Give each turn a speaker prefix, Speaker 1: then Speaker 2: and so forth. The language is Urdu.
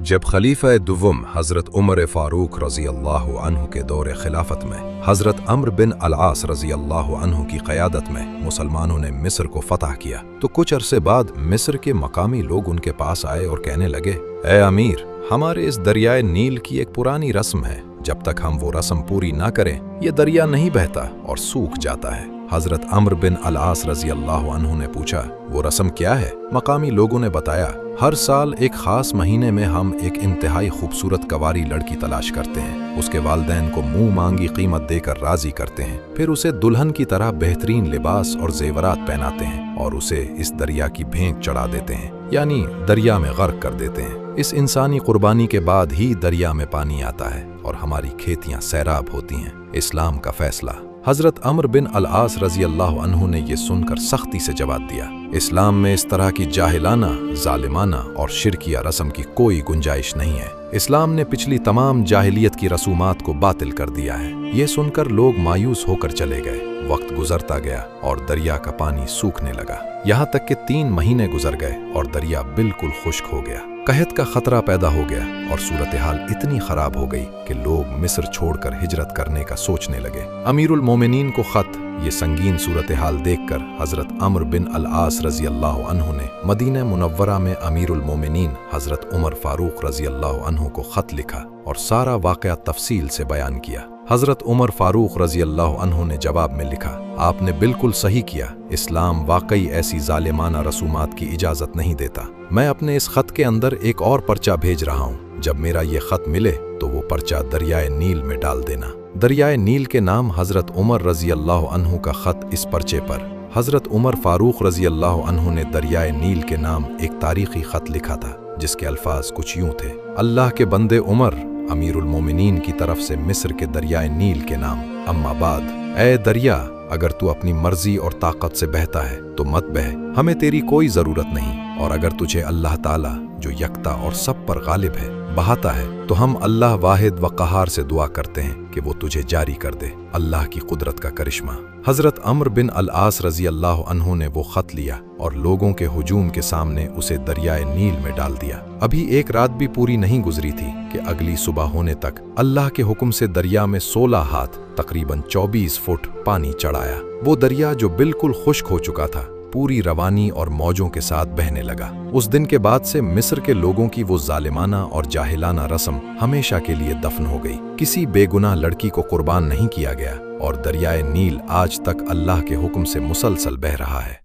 Speaker 1: جب خلیفہ دوم حضرت عمر فاروق رضی اللہ عنہ کے دور خلافت میں حضرت عمرو بن العاص رضی اللہ عنہ کی قیادت میں مسلمانوں نے مصر کو فتح کیا تو کچھ عرصے بعد مصر کے مقامی لوگ ان کے پاس آئے اور کہنے لگے، اے امیر، ہمارے اس دریائے نیل کی ایک پرانی رسم ہے، جب تک ہم وہ رسم پوری نہ کریں یہ دریا نہیں بہتا اور سوکھ جاتا ہے۔ حضرت عمرو بن العاص رضی اللہ عنہ نے پوچھا، وہ رسم کیا ہے؟ مقامی لوگوں نے بتایا، ہر سال ایک خاص مہینے میں ہم ایک انتہائی خوبصورت کنواری لڑکی تلاش کرتے ہیں، اس کے والدین کو منہ مانگی قیمت دے کر راضی کرتے ہیں، پھر اسے دلہن کی طرح بہترین لباس اور زیورات پہناتے ہیں اور اسے اس دریا کی بھینک چڑھا دیتے ہیں، یعنی دریا میں غرق کر دیتے ہیں۔ اس انسانی قربانی کے بعد ہی دریا میں پانی آتا ہے اور ہماری کھیتیاں سیراب ہوتی ہیں۔ اسلام کا فیصلہ۔ حضرت عمرو بن العاص رضی اللہ عنہ نے یہ سن کر سختی سے جواب دیا، اسلام میں اس طرح کی جاہلانہ، ظالمانہ اور شرکیہ رسم کی کوئی گنجائش نہیں ہے۔ اسلام نے پچھلی تمام جاہلیت کی رسومات کو باطل کر دیا ہے۔ یہ سن کر لوگ مایوس ہو کر چلے گئے۔ وقت گزرتا گیا اور دریا کا پانی سوکھنے لگا، یہاں تک کہ 3 مہینے گزر گئے اور دریا بالکل خشک ہو گیا۔ قحط کا خطرہ پیدا ہو گیا اور صورتحال اتنی خراب ہو گئی کہ لوگ مصر چھوڑ کر ہجرت کرنے کا سوچنے لگے۔ امیر المومنین کو خط۔ یہ سنگین صورتحال دیکھ کر حضرت عمرو بن العاص رضی اللہ عنہ نے مدینہ منورہ میں امیر المومنین حضرت عمر فاروق رضی اللہ عنہ کو خط لکھا اور سارا واقعہ تفصیل سے بیان کیا۔ حضرت عمر فاروق رضی اللہ عنہ نے جواب میں لکھا، آپ نے بالکل صحیح کیا، اسلام واقعی ایسی ظالمانہ رسومات کی اجازت نہیں دیتا۔ میں اپنے اس خط کے اندر ایک اور پرچہ بھیج رہا ہوں، جب میرا یہ خط ملے تو وہ پرچہ دریائے نیل میں ڈال دینا۔ دریائے نیل کے نام حضرت عمر رضی اللہ عنہ کا خط اس پرچے پر۔ حضرت عمر فاروق رضی اللہ عنہ نے دریائے نیل کے نام ایک تاریخی خط لکھا تھا جس کے الفاظ کچھ یوں تھے، اللہ کے بندے عمر، امیر المومنین کی طرف سے مصر کے دریائے نیل کے نام، اما بعد، اے دریا، اگر تو اپنی مرضی اور طاقت سے بہتا ہے تو مت بہہ، ہمیں تیری کوئی ضرورت نہیں، اور اگر تجھے اللہ تعالیٰ جو یکتا اور سب پر غالب ہے بہاتا ہے تو ہم اللہ واحد و قہار سے دعا کرتے ہیں کہ وہ تجھے جاری کر دے۔ اللہ کی قدرت کا کرشمہ۔ حضرت عمرو بن العاص رضی اللہ عنہ نے وہ خط لیا اور لوگوں کے ہجوم کے سامنے اسے دریائے نیل میں ڈال دیا۔ ابھی ایک رات بھی پوری نہیں گزری تھی کہ اگلی صبح ہونے تک اللہ کے حکم سے دریا میں 16 ہاتھ تقریباً 24 فٹ پانی چڑھایا۔ وہ دریا جو بالکل خشک ہو چکا تھا پوری روانی اور موجوں کے ساتھ بہنے لگا۔ اس دن کے بعد سے مصر کے لوگوں کی وہ ظالمانہ اور جاہلانہ رسم ہمیشہ کے لیے دفن ہو گئی۔ کسی بے گناہ لڑکی کو قربان نہیں کیا گیا اور دریائے نیل آج تک اللہ کے حکم سے مسلسل بہہ رہا ہے۔